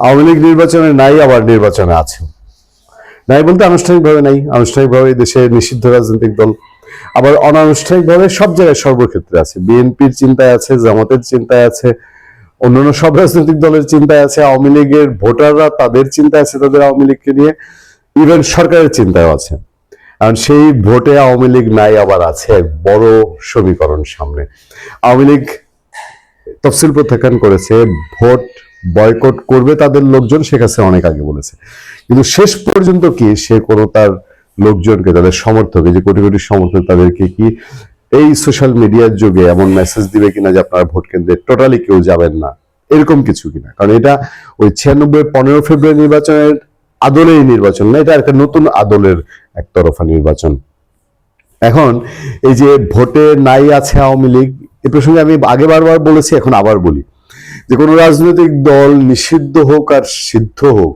আওয়ামী লীগ নির্বাচনে নাই, আবার নির্বাচনে আছে। নাই বলতে আনুষ্ঠানিকভাবে নাই, আনুষ্ঠানিকভাবে দেশে নিষিদ্ধ রাজনৈতিক দল, আবার অনানুষ্ঠানিকভাবে সব জায়গায় সর্বক্ষেত্রে আছে। বিএনপির চিন্তায় আছে, জামাতের চিন্তায় আছে, অন্যান্য সব রাজনৈতিক দলের চিন্তায় আছে, আওয়ামী লীগের ভোটাররা তাদের চিন্তায় আছে, তাদের আওয়ামী লীগকে নিয়ে, ইভেন সরকারের চিন্তায় আছে। কারণ সেই ভোটে আওয়ামী লীগ নাই, আবার আছে, এক বড় সমীকরণ সামনে। আওয়ামী লীগ তফসিল প্রত্যাখ্যান করেছে, ভোট বয়কট করবে তাদের লোকজন, শেখ হাসিনা অনেক আগে বলেছে। কিন্তু শেষ পর্যন্ত কি সে কোনো তার লোকজনকে, তাদের সমর্থক, যে কোটি কোটি সমর্থক, তাদেরকে কি এই সোশ্যাল মিডিয়ার যুগে এমন মেসেজ দিবে কিনা যে আপনারা ভোট কেন্দ্রে টোটালি কেউ যাবেন না, এরকম কিছু কিনা? কারণ এটা ওই 96 15 ফেব্রুয়ারি নির্বাচনের আদলের নির্বাচন না, এটা একটা নতুন আদলের একতরফা নির্বাচন। এখন এই যে ভোটে নাই আছে আওয়ামী লীগ, এ প্রসঙ্গে আমি আগে বারবার বলেছি, এখন আবার বলি, যে কোনো রাজনৈতিক দল নিষিদ্ধ হোক আর সিদ্ধ হোক,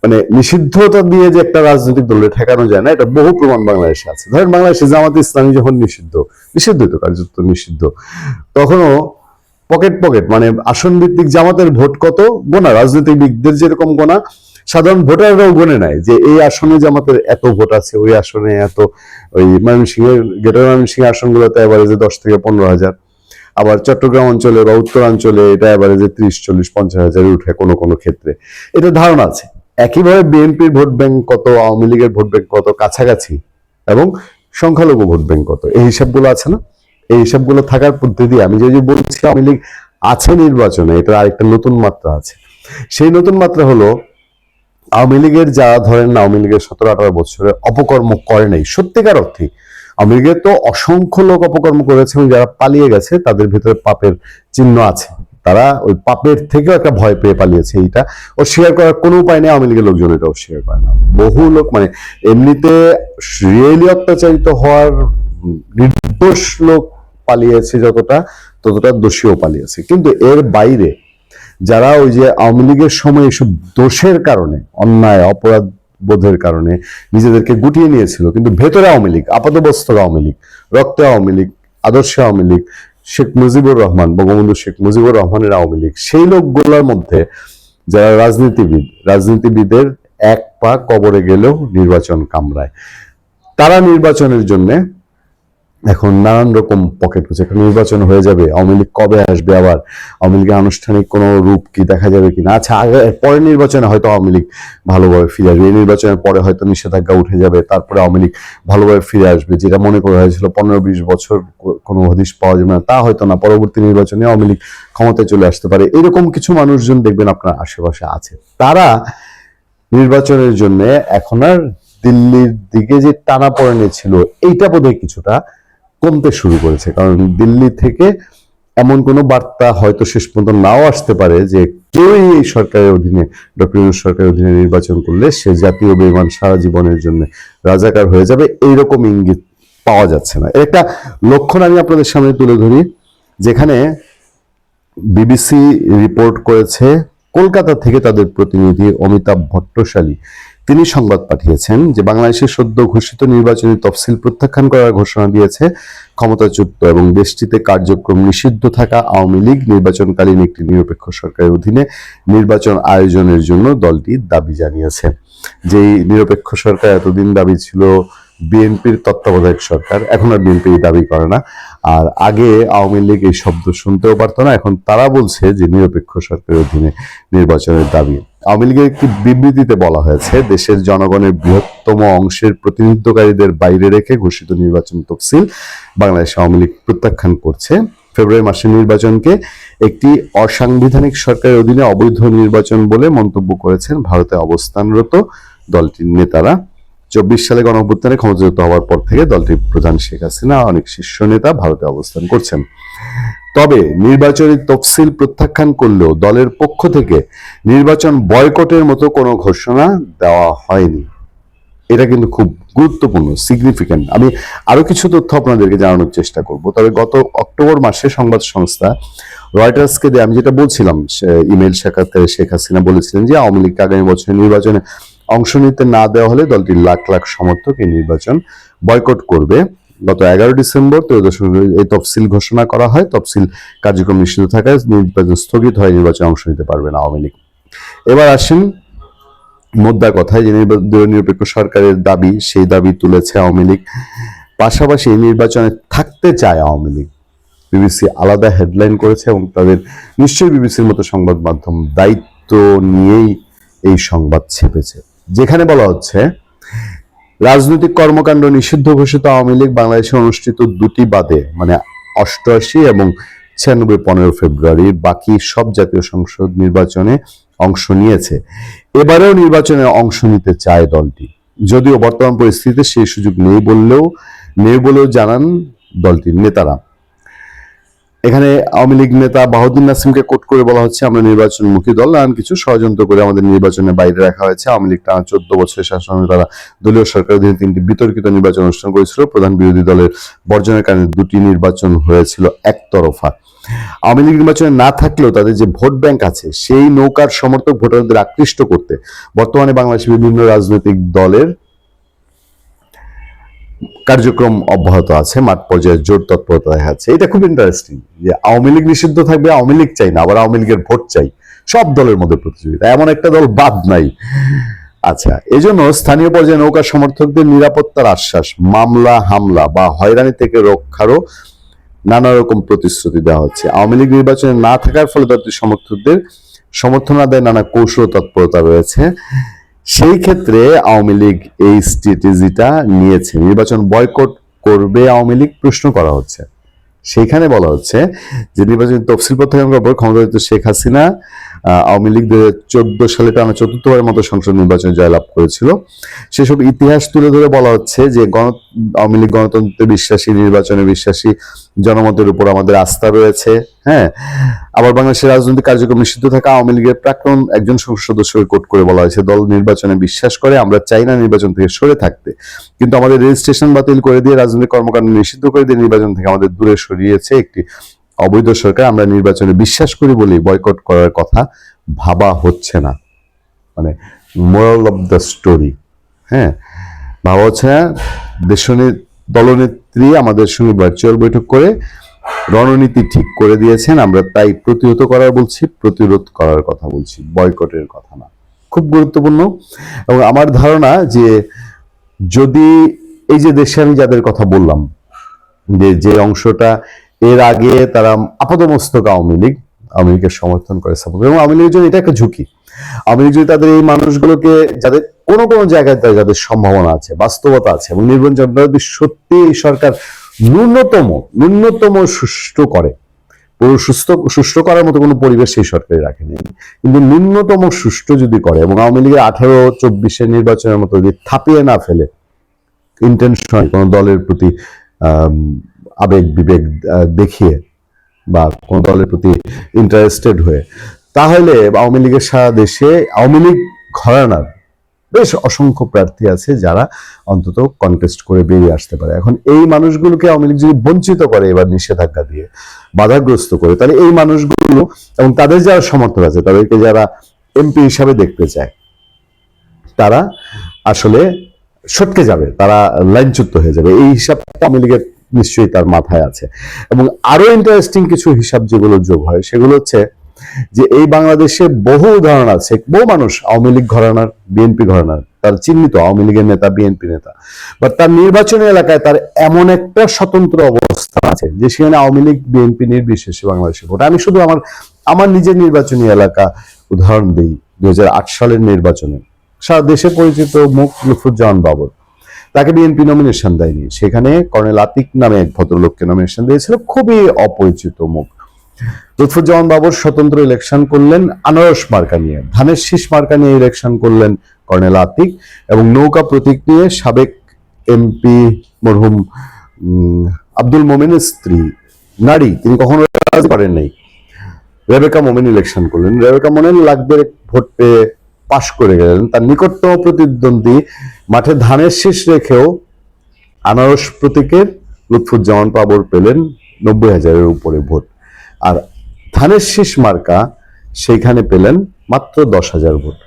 মানে নিষিদ্ধতা দিয়ে যে একটা রাজনৈতিক দলে ঠেকানো যায় না, এটা বহু প্রমাণ বাংলাদেশে আছে। ধরেন বাংলাদেশে জামাতে ইসলামী যখন নিষিদ্ধ তো কার্যত নিষিদ্ধ, তখনও পকেট পকেট মানে আসন ভিত্তিক জামাতের ভোট কত গোনা, রাজনীতিবিদদের যেরকম গোনা, সাধারণ ভোটাররাও গনে নেয় যে এই আসনে জামাতের এত ভোট আছে, ওই আসনে এত। ওই ময়মনসিংহের, গ্রেটার ময়মনসিংহ আসনগুলোতে এভারেজে 10 থেকে 15,000, আবার চট্টগ্রাম অঞ্চলে বা উত্তরাঞ্চলে এটা এভারেজে 30, 40, 50,000 উঠে কোনো কোনো ক্ষেত্রে, এটা ধারণা আছে। একইভাবে বিএনপির ভোট ব্যাংক কত, আওয়ামী লীগের ভোট ব্যাংক কত, কাছাকাছি, এবং সংখ্যালঘু ভোট ব্যাংক কত, এই হিসাবগুলো আছে না? এই হিসাবগুলো থাকার পদ্ধতি, আমি যে বলছি আওয়ামী লীগ আছে নির্বাচনে, এটা আরেকটা নতুন মাত্রা আছে। সেই নতুন মাত্রা হলো আওয়ামী লীগের যারা, ধরেন না আওয়ামী লীগের 17-18 বছরে অপকর্ম করে নাই সত্যিকার অর্থে, আওয়ামী লীগের তো অসংখ্য লোক অপকর্ম করেছে, এবং যারা পালিয়ে গেছে তাদের ভিতরে পাপের চিহ্ন আছে, তারা ওই পাপের থেকেও একটা ভয় পেয়ে পালিয়েছে। এইটা অস্বীকার করার কোনো উপায় নেই, আওয়ামী লীগের লোকজন এটা অস্বীকার করে না। বহু লোক মানে এমনিতে রিয়েলি অত্যাচারিত হওয়ার নির্দোষ লোক পালিয়েছে যতটা, ততটা দোষীও পালিয়েছে। কিন্তু এর বাইরে যারা ওই যে আওয়ামী লীগের সময় এসব দোষের কারণে, অন্যায় অপরাধ বোধের কারণে নিজেদেরকে গুটিয়ে নিয়েছিল, কিন্তু ভেতরে আওয়ামী লীগ, আপাতবস্তক আওয়ামী লীগ, রক্তে আওয়ামী লীগ, আদর্শে আওয়ামী লীগ, শেখ মুজিবুর রহমান, বঙ্গবন্ধু শেখ মুজিবুর রহমানের আওয়ামী লীগ, সেই লোকগুলোর মধ্যে যারা রাজনীতিবিদের এক পা কবরে গেলেও নির্বাচন কামড়ায়। তারা নির্বাচনের জন্য এখন নানান রকম পকেট খুঁজে, নির্বাচন হয়ে যাবে, আওয়ামী লীগ কবে আসবে, আবার আওয়ামী লীগের আনুষ্ঠানিক কোনো রূপ কি দেখা যাবে কিনা, আচ্ছা আগে পরের নির্বাচনে হয়তো আওয়ামী লীগ ভালোভাবে ফিরে আসবে, এই নির্বাচনের পরে হয়তো নিষেধাজ্ঞা উঠে যাবে, তারপরে আওয়ামী লীগ ভালোভাবে ফিরে আসবে, যেটা মনে করা হয়েছিল 15-20 বছর কোনো হদিশ পাওয়া যাবে না, তা হয়তো না, পরবর্তী নির্বাচনে আওয়ামী লীগ ক্ষমতায় চলে আসতে পারে। এরকম কিছু মানুষজন দেখবেন আপনার আশেপাশে আছে, তারা নির্বাচনের জন্য এখন আর দিল্লির দিকে যে টানাপোড়েনে ছিল, এইটা বোধহয় কিছুটা কমতে শুরু করেছে। কারণ দিল্লি থেকে এমন কোনো বার্তা হয়তো শেষ পর্যন্ত নাও আসতে পারে যে কেউই এই সরকারের অধীনে, ডক্টর ইউনূস সরকারের অধীনে নির্বাচন করলে সে জাতীয় বেঈমান সারা জীবনের জন্য রাজাকার হয়ে যাবে, এইরকম ইঙ্গিত পাওয়া যাচ্ছে না। এর একটা লক্ষণ আমি আপনাদের সামনে তুলে ধরি, যেখানে বিবিসি রিপোর্ট করেছে, কলকাতা থেকে তাদের প্রতিনিধি অমিতাভ ভট্টশালী তিনি সংবাদ পাঠিয়েছেন যে বাংলাদেশের সদ্য ঘোষিত নির্বাচনী তফসিল প্রত্যাখ্যান করার ঘোষণা দিয়েছে ক্ষমতাচ্যুত এবং দেশটিতে কার্যক্রম নিষিদ্ধ থাকা আওয়ামী লীগ। নির্বাচনকালীন একটি নিরপেক্ষ সরকারের অধীনে নির্বাচন আয়োজনের জন্য দলটি দাবি জানিয়েছে। যেই নিরপেক্ষ সরকার এতদিন দাবি ছিল বিএনপির তত্ত্বাবধায়ক সরকার, এখন আর বিএনপি দাবি করে না, আর আগে আওয়ামী লীগ এই শব্দ শুনতেও পারতো না, এখন তারা বলছে যে নিরপেক্ষ সরকারের অধীনে নির্বাচনের দাবি। আওয়ামী লীগের একটি বিবৃতিতে বলা হয়েছে, দেশের জনগণের বৃহত্তম অংশের প্রতিনিধিত্বকারীদের বাইরে রেখে ঘোষিত নির্বাচন তফসিল বাংলাদেশ আওয়ামী লীগ প্রত্যাখ্যান করছে। ফেব্রুয়ারি মাসের নির্বাচনকে একটি অসাংবিধানিক সরকারের অধীনে অবৈধ নির্বাচন বলে মন্তব্য করেছেন ভারতে অবস্থানরত দলটির নেতারা। 24 সালে গণঅভ্যুত্থানে ক্ষমতাচ্যুত হওয়ার পর থেকে দলটির প্রধান শেখ হাসিনা অনেক শীর্ষ নেতা ভারতে অবস্থান করছেন। তবে নির্বাচনী তফসিল প্রত্যাখ্যান করলেও দলের পক্ষ থেকে নির্বাচন বয়কটের মতো কোনো ঘোষণা দেওয়া হয়নি। এটা কিন্তু খুব গুরুত্বপূর্ণ, সিগনিফিক্যান্ট। আমি আরো কিছু তথ্য আপনাদেরকে জানানোর চেষ্টা করব। তবে গত অক্টোবর মাসে সংবাদ সংস্থা রয়টার্সকে দিয়ে আমি যেটা বলছিলাম, ইমেল সাক্ষাৎকারে শেখ হাসিনা বলেছিলেন যে আওয়ামী লীগকে আগামী বছরের নির্বাচনে অংশ নিতে না দেওয়া হলে দলটির লাখ লাখ সমর্থক এই নির্বাচন বয়কট করবে। গত 11 ডিসেম্বর এই তফসিল ঘোষণা করা হয়। তফসিল কার্যক্রম নিষিদ্ধ থাকায় নির্বাচন স্থগিত হয়, নির্বাচনে অংশ নিতে পারবে না আওয়ামী লীগ। এবার আসেন মোদ্দা কথায়, যে নিরপেক্ষ সরকারের দাবি, সেই দাবি তুলেছে আওয়ামী লীগ। পাশাপাশি এই নির্বাচনে থাকতে চায় আওয়ামী লীগ। বিবিসি আলাদা হেডলাইন করেছে এবং তাদের নিশ্চয়ই বিবিসির মতো সংবাদ মাধ্যম দায়িত্ব নিয়েই এই সংবাদ ছেপেছে, যেখানে বলা হচ্ছে রাজনৈতিক কর্মকাণ্ড নিষিদ্ধ ঘোষিত আওয়ামী লীগ বাংলাদেশে অনুষ্ঠিত দুটি বাদে, মানে 88 এবং 96 15 ফেব্রুয়ারি বাকি সব জাতীয় সংসদ নির্বাচনে অংশ নিয়েছে। এবারেও নির্বাচনে অংশ নিতে চায় দলটি, যদিও বর্তমান পরিস্থিতিতে সেই সুযোগ নেই বলেও জানান দলটির নেতারা। এখানে আওয়ামী লীগ নেতা বাহাউদ্দিন নাসিমকে কোট করে বলা হচ্ছে, আমরা নির্বাচনমুখী দল, নানান কিছু ষড়যন্ত্র করে আমাদের নির্বাচনের বাইরে রাখা হয়েছে। আওয়ামী লীগ টানা 14 বছরের শাসনে তারা দলীয় সরকারের অধীনে 3টি বিতর্কিত নির্বাচন অনুষ্ঠান করেছিল। প্রধান বিরোধী দলের বর্জনের কারণে 2টি নির্বাচন হয়েছিল একতরফা। আওয়ামী লীগ নির্বাচনে না থাকলেও তাদের যে ভোট ব্যাংক আছে, সেই নৌকার সমর্থক ভোটারদের আকৃষ্ট করতে বর্তমানে বাংলাদেশের বিভিন্ন রাজনৈতিক দলের কার্যক্রম অব্যাহত আছে, মাঠ পর্যায়ে জোর তৎপরতা দেখা যাচ্ছে। এটা খুব ইন্টারেস্টিং যে আওয়ামী লীগ নিষিদ্ধ থাকবে, আওয়ামী লীগ চাই না, আবার আওয়ামী লীগের ভোট চাই, সব দলের মধ্যে প্রতিযোগিতা, এমন একটা দল বাদ নাই। আচ্ছা, এজন্য স্থানীয় পর্যায়ে নৌকা সমর্থকদের নিরাপত্তার আশ্বাস, মামলা হামলা বা হয়রানি থেকে রক্ষারও নানা রকম প্রতিশ্রুতি দেওয়া হচ্ছে। আওয়ামী লীগ নির্বাচনে না থাকার ফলে দলটির সমর্থকদের সমর্থন আদায় নানা কৌশল তৎপরতা রয়েছে। সেই ক্ষেত্রে আওয়ামী লীগ এই স্ট্র্যাটেজিটা নিয়েছে। নির্বাচন বয়কট করবে আওয়ামী লীগ প্রশ্ন করা হচ্ছে। সেইখানে বলা হচ্ছে যে নির্বাচন তফসিল প্রত্যাখ্যান পর ক্ষমতাচ্যুত শেখ হাসিনা আওয়ামী লীগ 2014 সালে টানা 4র্থবারের মতো সংসদ নির্বাচনে জয়লাভ করেছিল। সেসব ইতিহাস তুলে ধরে বলা হচ্ছে যে আওয়ামী লীগ গণতন্ত্রে বিশ্বাসী, নির্বাচনে বিশ্বাসী, জনমতের উপর আমাদের আস্থা রয়েছে। হ্যাঁ, আবার বাংলাদেশের রাজনৈতিক কার্যক্রম নিষিদ্ধ থাকা আওয়ামী লীগের প্রাক্তন একজন সংসদ সদস্যকে কোট করে বলা হয়েছে, দল নির্বাচনে বিশ্বাস করে, আমরা চাই না নির্বাচন থেকে সরে থাকতে, কিন্তু আমাদের রেজিস্ট্রেশন বাতিল করে দিয়ে, রাজনৈতিক কর্মকাণ্ড নিষিদ্ধ করে দিয়ে নির্বাচন থেকে আমাদের দূরে সরিয়েছে একটি অবৈধ সরকার। আমরা নির্বাচনে বিশ্বাস করি বলেই বয়কট করার কথা ভাবা হচ্ছে না। মানে মোরাল অফ দ্য স্টোরি, হ্যাঁ, ভাবা হচ্ছে না। দলনেত্রী আমাদের সঙ্গে ভার্চুয়াল বৈঠক করে রণনীতি ঠিক করে দিয়েছেন, আমরা তাই প্রতিহত করার বলছি, প্রতিরোধ করার কথা বলছি, বয়কটের কথা না। খুব গুরুত্বপূর্ণ। এবং আমার ধারণা যে যদি এই যে দেশে আমি যাদের কথা বললাম, যে অংশটা এর আগে তারা আপাতমস্তক আওয়ামী লীগের সমর্থন করে, সাপোর্ট, এবং আওয়ামী লীগের জন্য এটা একটা ঝুঁকি। আওয়ামী লীগ যদি তাদের এই মানুষগুলোকে, যাদের কোনো জায়গায় যাদের সম্ভাবনা আছে, বাস্তবতা আছে, এবং নির্বাচন যদি সত্যি এই সরকার ন্যূনতম সুষ্ঠু করে, পুরো সুষ্ঠু করার মতো কোনো পরিবেশ সেই সরকারই রাখেনি, কিন্তু ন্যূনতম সুষ্ঠু যদি করে এবং আওয়ামী লীগের 18-24 নির্বাচনের মতো যদি থাপিয়ে না ফেলে, ইন্টেনশন কোনো দলের প্রতি আবেগ বিবেক দেখিয়ে বা কোন দলের প্রতি ইন্টারেস্টেড হয়ে, তাহলে আওয়ামী লীগের সারা দেশে আওয়ামী লীগ ঘরানার বেশ অসংখ্য প্রার্থী আছে যারা অন্তত কন্টেস্ট করে বেরিয়ে আসতে পারে। এখন এই মানুষগুলোকে আওয়ামী লীগ যদি বঞ্চিত করে, এবার নিষেধাজ্ঞা দিয়ে বাধাগ্রস্ত করে, তাহলে এই মানুষগুলো এবং তাদের যারা সমর্থক আছে, তাদেরকে যারা এমপি হিসাবে দেখতে চায়, তারা আসলে সটকে যাবে, তারা লাইনচ্যুত হয়ে যাবে। এই হিসাবটা আওয়ামী লীগের নিশ্চয়ই তার মাথায় আছে। এবং আরো ইন্টারেস্টিং কিছু হিসাব যেগুলো যোগ হয়, সেগুলো হচ্ছে যে এই বাংলাদেশে বহু উদাহরণ আছে, বহু মানুষ আওয়ামী লীগ ঘরানার, বিএনপি ঘরানার, তার চিহ্নিত আওয়ামী লীগের নেতা, বিএনপি নেতা, বা তার নির্বাচনী এলাকায় তার এমন একটা স্বতন্ত্র অবস্থা আছে যে সেখানে আওয়ামী লীগ বিএনপি নির্বিশেষে বাংলাদেশের ভোট। আমি শুধু আমার নিজের নির্বাচনী এলাকা উদাহরণ দিই। 2008 সালের নির্বাচনে সারা দেশে পরিচিত মুখ লুৎফুজ্জামান বাবর, তাকে বিএনপি নমিনেশন দেয়নি, সেখানে কর্নেল আতিক নামে এক ভদ্রলোককে নমিনেশন দিয়েছিল, খুবই অপরিচিত মুখ। লুৎফুজ্জামান বাবর স্বতন্ত্র ইলেকশন করলেন আনারস মার্কা নিয়ে, ধানের শীষ মার্কা নিয়ে ইলেকশন করলেন কর্নেল আতিক, এবং নৌকা প্রতীক নিয়ে সাবেক এমপি মরহুম আব্দুল মোমেনের স্ত্রী, নারী, তিনি কখনো রাজনীতি করেন নাই, রেবেকা মোমেন ইলেকশন করলেন। রেবেকা মোমেন লাখদের ভোট পেয়ে পাশ করে গেলেন। তার নিকটতম প্রতিদ্বন্দ্বী মাঠে ধানের শীষ রেখেও আনারস প্রতীকের লুৎফুজ্জামান বাবর পেলেন 90,000-এর উপরে ভোট, আর ধানের শীষ মার্কা সেইখানে পেলেন মাত্র 10,000 ভোট।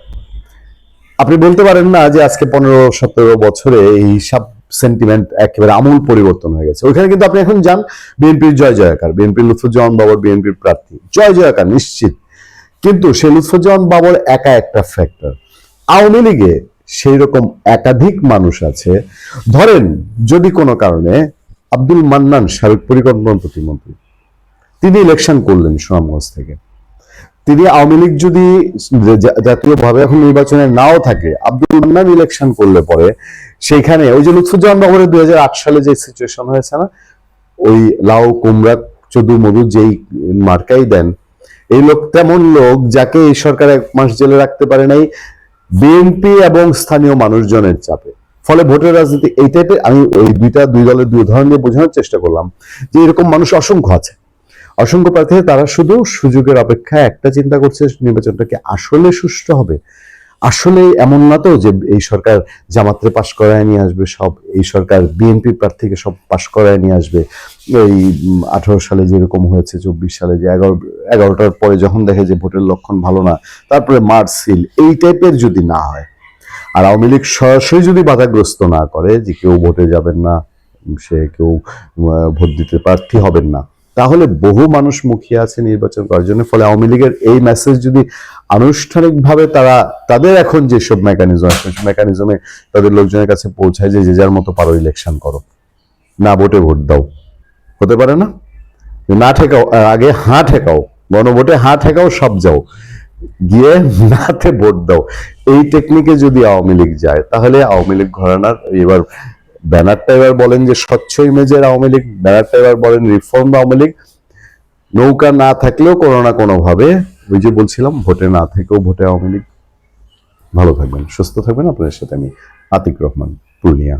আপনি বলতে পারেন না যে আজকে 15-17 বছরে এই হিসাব সেন্টিমেন্ট একেবারে আমূল পরিবর্তন হয়ে গেছে? ওইখানে কিন্তু আপনি এখন যান, বিএনপির জয় জয়কার, বিএনপির লুৎফুজ্জামান বাবর বিএনপির প্রার্থী, জয় জয়কার নিশ্চিত। কিন্তু সে লুৎফুজ্জামান বাবর একা একটা ফ্যাক্টর। আওয়ামী লীগে সেই রকম একাধিক মানুষ আছে। ধরেন যদি কোনো কারণে আব্দুল মান্নান, সাবেক পরিকল্পনা প্রতিমন্ত্রী, তিনি ইলেকশন করলেন সুনামগঞ্জ থেকে, তিনি আওয়ামী লীগ যদি জাতীয়ভাবে এখন নির্বাচনে নাও থাকে, আব্দুল মান্নান ইলেকশন করলে পরে সেইখানে ওই যে লুৎফুজ্জামান বাবরের 2008 সালে যে সিচুয়েশন হয়েছে না, ওই লাউ কুমড়া চদু মধু যেই মার্কাই দেন, এই লোক তেমন লোক যাকে এই সরকার 1 মাস জেলে রাখতে পারে নাই বিএনপি এবং স্থানীয় মানুষজনের চাপে। ফলে ভোটের রাজনীতি এই টাইপের। আমি ওই দুই দলের দুই উদাহরণ দিয়ে বোঝানোর চেষ্টা করলাম যে এরকম মানুষ অসংখ্য আছে, অসংখ্য প্রার্থী। তারা শুধু সুযোগের অপেক্ষায় একটা চিন্তা করছে, নির্বাচনটাকে আসলে সুষ্ঠু হবে। আসলে এমন না তো যে এই সরকার জামাতরে পাশ করায় নিয়ে আসবে সব, এই সরকার বিএনপি প্রার্থীকে সব পাশ করায় নিয়ে আসবে। এই 18 সালে যেরকম হয়েছে, 24 সালে যে 11টার পরে যখন দেখে যে ভোটের লক্ষণ ভালো না, তারপরে মার্চ সিল, এই টাইপের যদি না হয়, আর আওয়ামী লীগ সরাসরি যদি বাধাগ্রস্ত না করে যে কেউ ভোটে যাবেন না, সে কেউ ভোট দিতে প্রার্থী হবেন না, তাহলে বহু মানুষ মুখিয়ে আছে নির্বাচন করার জন্য। ফলে আওয়ামী লীগের এই মেসেজ যদি আনুষ্ঠানিকভাবে তারা তাদের এখন যেসব মেকানিজম আছে, মেকানিজমে তাদের লোকজনের কাছে পৌঁছায় যে যে যার মতো পারো ইলেকশন করো, না ভোটে ভোট দাও, হতে পারে না? না ঠেকাও, আগে হাঁ ঠেকাও, গণভোটে হাঁ ঠেকাও, সব যাও, গিয়ে নাতে ভোট দাও। এই টেকনিকে যদি আওয়ামী লীগ যায়, তাহলে আওয়ামী লীগ ঘরানার এবার ব্যানারটা এবার বলেন যে স্বচ্ছ ইমেজের আওয়ামী লীগ, ব্যানারটা এবার বলেন রিফর্ম আওয়ামী লীগ। নৌকা না থাকলেও কোনো না কোনো ভাবে, ওই যে বলছিলাম, ভোটে না থেকেও ভোটে আওয়ামী লীগ। ভালো থাকবেন, সুস্থ থাকবেন। আপনাদের সাথে আমি আতিক রহমান, পূর্ণিয়া।